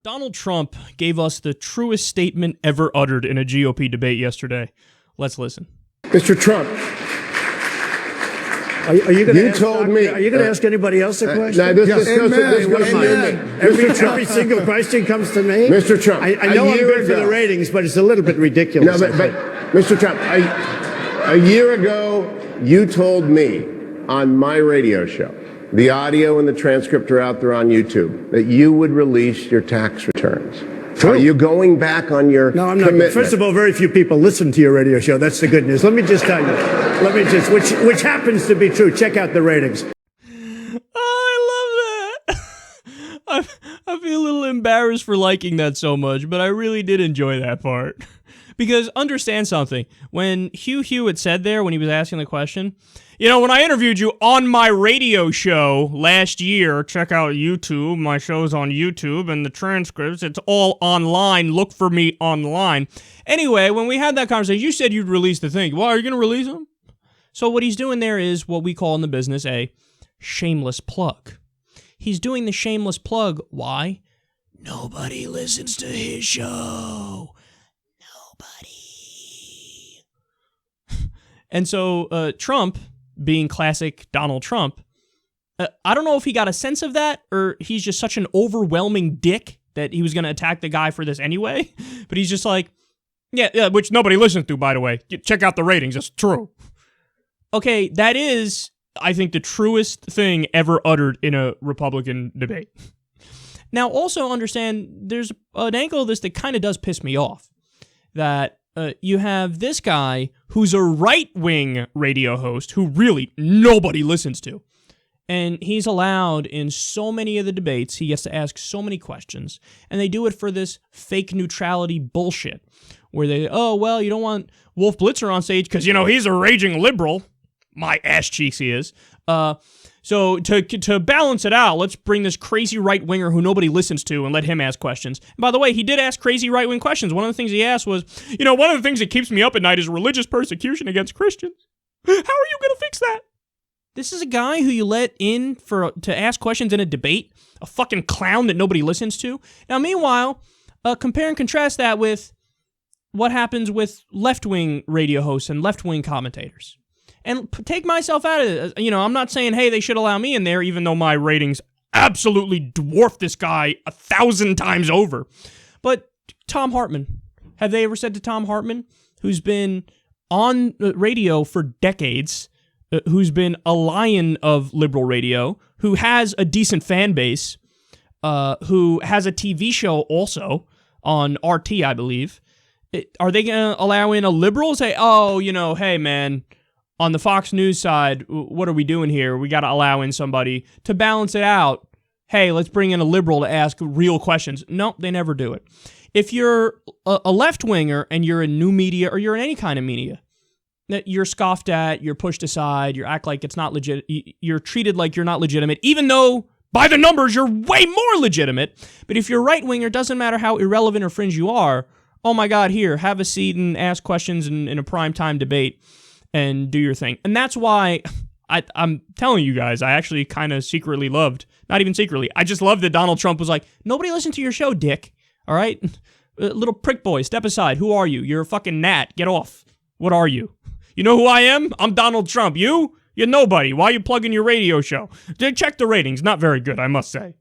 Donald Trump gave us the truest statement ever uttered in a GOP debate yesterday. Let's listen. Mr. Trump, are you going to ask anybody else a question? No, this goes to me. Every single question comes to me? Mr. Trump, I know I'm good for the ratings, but it's a little bit ridiculous. No, but Mr. Trump, a year ago, you told me on my radio show, the audio and the transcript are out there on YouTube, that you would release your tax returns. True. Are you going back on your No, I'm not. commitment? First of all, very few people listen to your radio show. That's the good news. Let me just tell you. Which happens to be true. Check out the ratings. I love that. I feel a little embarrassed for liking that so much, but I really did enjoy that part. Because understand something. When Hugh Hewitt said there, when he was asking the question, you know, when I interviewed you on my radio show last year, check out YouTube, my show's on YouTube, and the transcripts, it's all online, look for me online. Anyway, when we had that conversation, you said you'd release the thing. Well, are you going to release them? So what he's doing there is what we call in the business a shameless plug. He's doing the shameless plug. Why? Nobody listens to his show. Nobody. And so Trump, being classic Donald Trump, I don't know if he got a sense of that or he's just such an overwhelming dick that he was going to attack the guy for this anyway. But he's just like, yeah, which nobody listens to, by the way. Check out the ratings. It's true. Okay, that is, I think, the truest thing ever uttered in a Republican debate. Now, also understand, there's an angle of this that kind of does piss me off. That you have this guy who's a right-wing radio host who really nobody listens to. And he's allowed in so many of the debates, he gets to ask so many questions, and they do it for this fake neutrality bullshit, where they, oh, well, you don't want Wolf Blitzer on stage because, you know, he's a raging liberal. My ass cheeks he is. So to balance it out, let's bring this crazy right-winger who nobody listens to and let him ask questions. And by the way, he did ask crazy right-wing questions. One of the things he asked was, you know, one of the things that keeps me up at night is religious persecution against Christians. How are you going to fix that? This is a guy who you let in to ask questions in a debate, a fucking clown that nobody listens to. Now, meanwhile, compare and contrast that with what happens with left-wing radio hosts and left-wing commentators. And take myself out of it. You know, I'm not saying, hey, they should allow me in there, even though my ratings absolutely dwarf this guy 1,000 times over. But Tom Hartman, have they ever said to Tom Hartman, who's been on radio for decades, who's been a lion of liberal radio, who has a decent fan base, who has a TV show also on RT, I believe, are they going to allow in a liberal? Say, oh, you know, hey, man, on the Fox News side, what are we doing here? We got to allow in somebody to balance it out. Hey, let's bring in a liberal to ask real questions. No, they never do it. If you're a left-winger and you're in new media or you're in any kind of media, that you're scoffed at, you're pushed aside, you act like it's not legit, you're treated like you're not legitimate, even though by the numbers you're way more legitimate. But if you're right-winger, doesn't matter how irrelevant or fringe you are, oh my God, here, have a seat and ask questions in a primetime debate and do your thing. And that's why I'm telling you guys, I actually kind of secretly loved, not even secretly, I just loved that Donald Trump was like, nobody listened to your show, dick. All right? Little prick boy, step aside. Who are you? You're a fucking gnat. Get off. What are you? You know who I am? I'm Donald Trump. You? You're nobody. Why are you plugging your radio show? Check the ratings. Not very good, I must say.